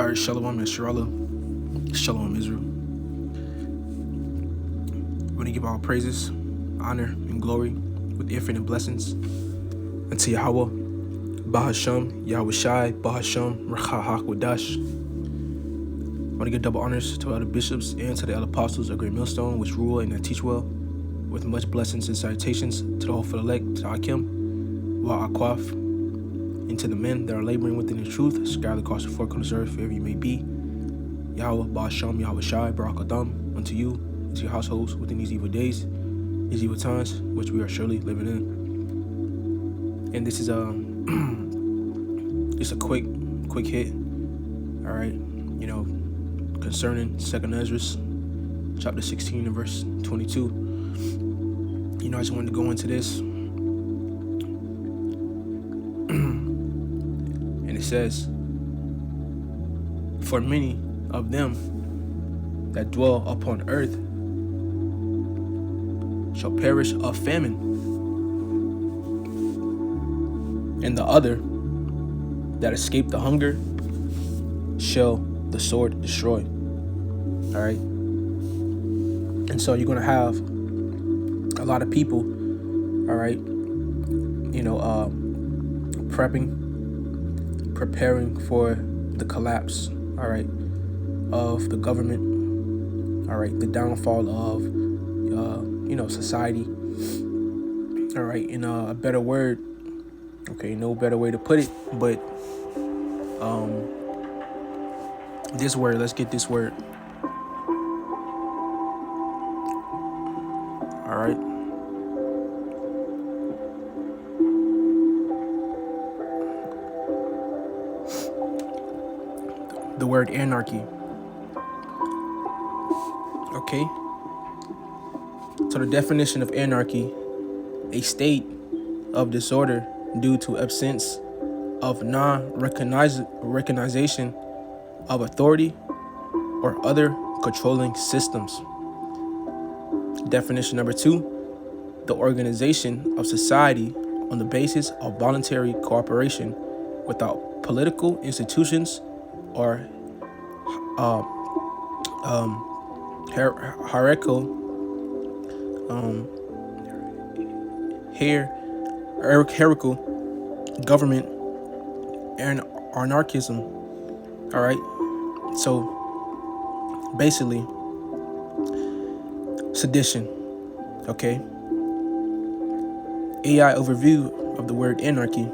All right, Shalom Yisrael, Shalom Israel. We want to give our praises, honor, and glory with infinite blessings unto Yahweh, Bahasham, Yahweh Shai, Bahasham, Rachahak Wadash. I want to give double honors to all the bishops and to the elder apostles of Great Millstone, which rule and teach well, with much blessings and salutations to the hopeful elect, to Akim, Wa Akwaf, and to the men that are laboring within the truth, scattered across the four corners of earth, wherever you may be. Yahweh, Bahasham, Yahweh Shai, Barak Adam, unto you, and to your households within these evil days, these evil times, which we are surely living in. And this is just a quick hit, all right, concerning 2nd Ezra, chapter 16 and verse 22. I just wanted to go into this. And it says, for many of them that dwell upon earth shall perish of famine, and the other that escape the hunger shall the sword destroy. All right. And so you're going to have a lot of people, all right, preparing for the collapse, all right, of the government, all right, the downfall of, society, all right, in a better word, okay, no better way to put it, but this word, let's get this word, all right. The word anarchy. Okay. So the definition of anarchy, a state of disorder due to absence of non-recognition of authority or other controlling systems. Definition number 2, the organization of society on the basis of voluntary cooperation without political institutions or hierarchical government and anarchism. All right. So basically, sedition. Okay. AI overview of the word anarchy: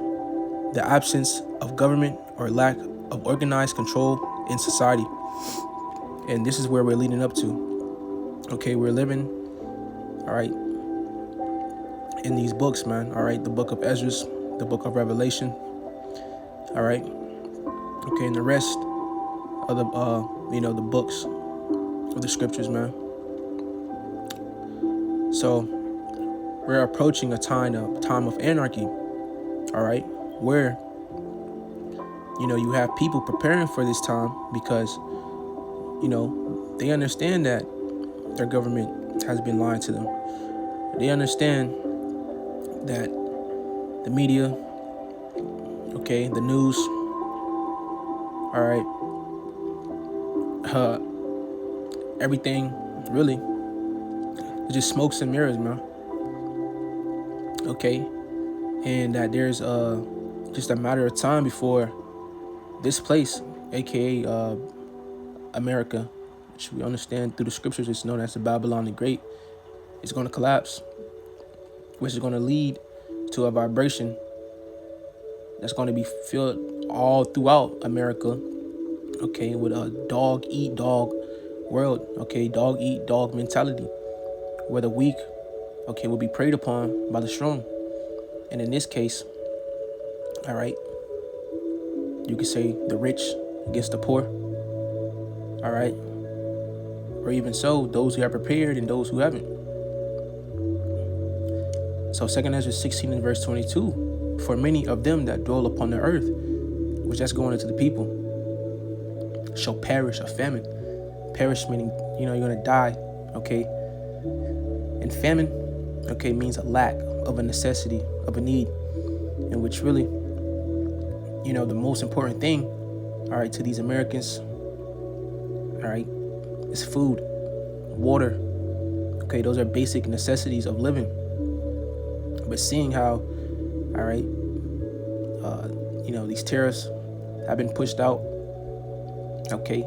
the absence of government or lack of organized control in society. And this is where we're leading up to. Okay, we're living, all right, in these books, man. All right, the book of Ezra, the book of Revelation. All right. Okay, and the rest of the the books of the scriptures, man. So we're approaching a time of anarchy. All right, where you have people preparing for this time because they understand that their government has been lying to them. They understand that the media, okay, the news, all right, everything really is just smokes and mirrors, man. Okay, and that there's just a matter of time before this place, aka America, which we understand through the scriptures is known as the Babylon the Great, is going to collapse, which is going to lead to a vibration that's going to be felt all throughout America, okay, with a dog eat dog world, okay, dog eat dog mentality, where the weak, okay, will be preyed upon by the strong. And in this case, all right, you could say the rich against the poor, all right, or even so, those who are prepared and those who haven't. So 2nd Ezra 16 and verse 22, for many of them that dwell upon the earth, which that's going into the people, shall perish of famine. Perish meaning, you're going to die, okay? And famine, okay, means a lack of a necessity, of a need, in which really, the most important thing all right, to these Americans, all right, is food, water. Okay, those are basic necessities of living. But seeing how, all right, these tariffs have been pushed out. Okay,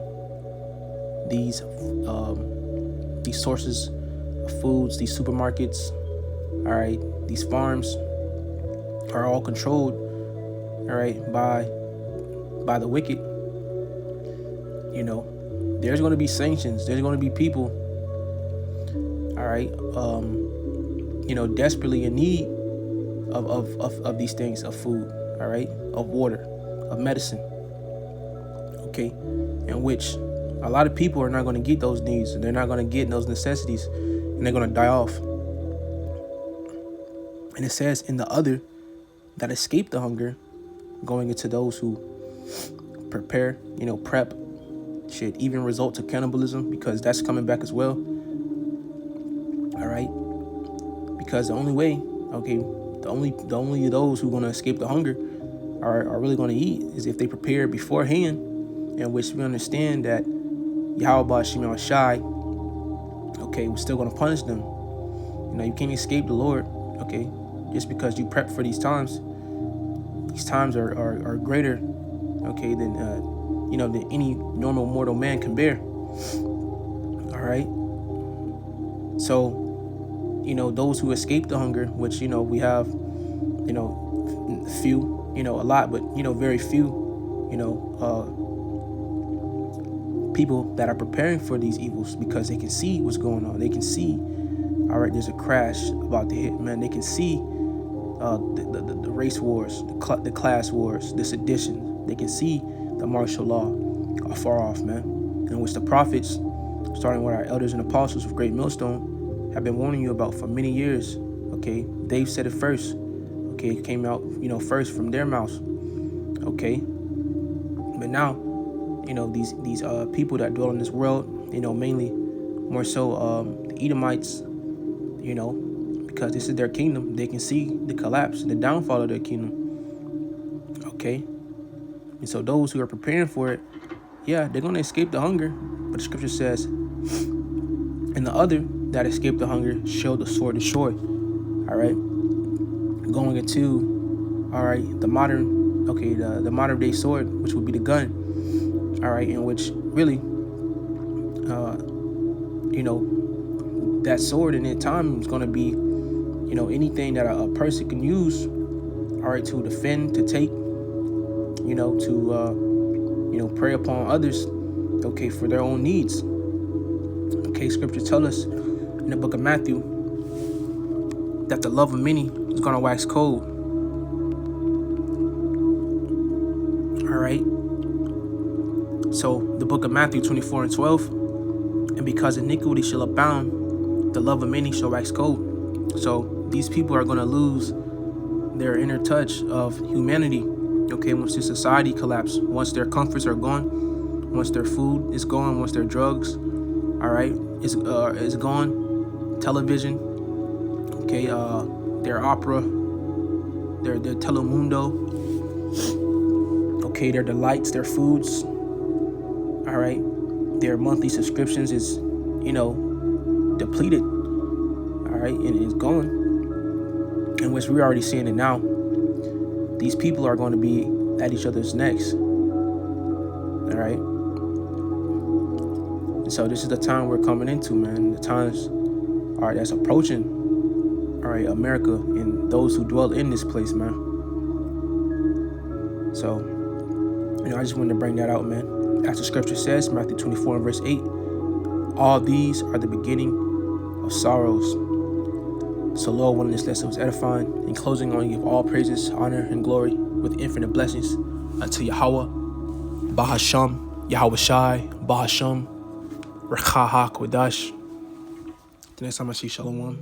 these sources of foods, these supermarkets, all right, these farms are all controlled, all right, by the wicked. There's going to be sanctions. There's going to be people, all right, desperately in need of these things, of food, all right, of water, of medicine. Okay, in which a lot of people are not going to get those needs, and they're not going to get those necessities, and they're going to die off. And it says in the other that escape the hunger, going into those who prepare, prep, should even result to cannibalism, because that's coming back as well. All right, because the only way, okay, the only those who are going to escape the hunger are really going to eat is if they prepare beforehand, in which we understand that Yahweh Shema Shai, okay, we're still going to punish them. You can't escape the Lord, okay, just because you prep for these times. These times are greater, okay, than than any normal mortal man can bear. All right. So, those who escape the hunger, which we have, few, a lot, but very few, people that are preparing for these evils, because they can see what's going on. They can see, all right, there's a crash about to hit, man. They can see the race wars, the class wars, the sedition. They can see the martial law afar off, man, in which the prophets, starting with our elders and apostles of Great Millstone, have been warning you about for many years. Okay, they've said it first. Okay, it came out, first from their mouths. Okay, but now, these people that dwell in this world, mainly more so the Edomites, because this is their kingdom. They can see the collapse, the downfall of their kingdom. Okay, and so those who are preparing for it, yeah, they're going to escape the hunger. But the scripture says, and the other that escaped the hunger shall the sword destroy. All right, going into, all right, the the modern day sword, which would be the gun. All right, in which really, that sword in that time is going to be, anything that a person can use, all right, to defend, to take, to prey upon others, okay, for their own needs. Okay, scripture tell us in the book of Matthew that the love of many is going to wax cold. All right. So the book of Matthew 24:12, and because iniquity shall abound, the love of many shall wax cold. So these people are going to lose their inner touch of humanity. Okay, once the society collapse, once their comforts are gone, once their food is gone, once their drugs, all right, is gone, television, okay, their opera, their Telemundo, okay, their delights, their foods, all right, their monthly subscriptions is, depleted, all right, and it's gone, in which we're already seeing it now. These people are going to be at each other's necks, all right? And so this is the time we're coming into, man. The times, all right, that's approaching, all right, America and those who dwell in this place, man. So, I just wanted to bring that out, man. As the scripture says, Matthew 24:8, all these are the beginning of sorrows. So Lord, one of this lesson was edifying. In closing, I want to give all praises, honor, and glory with infinite blessings unto Yahweh, Bahasham, Yahweh Shai, Bahasham, Rekha HaKodash. The next time I see Shalom.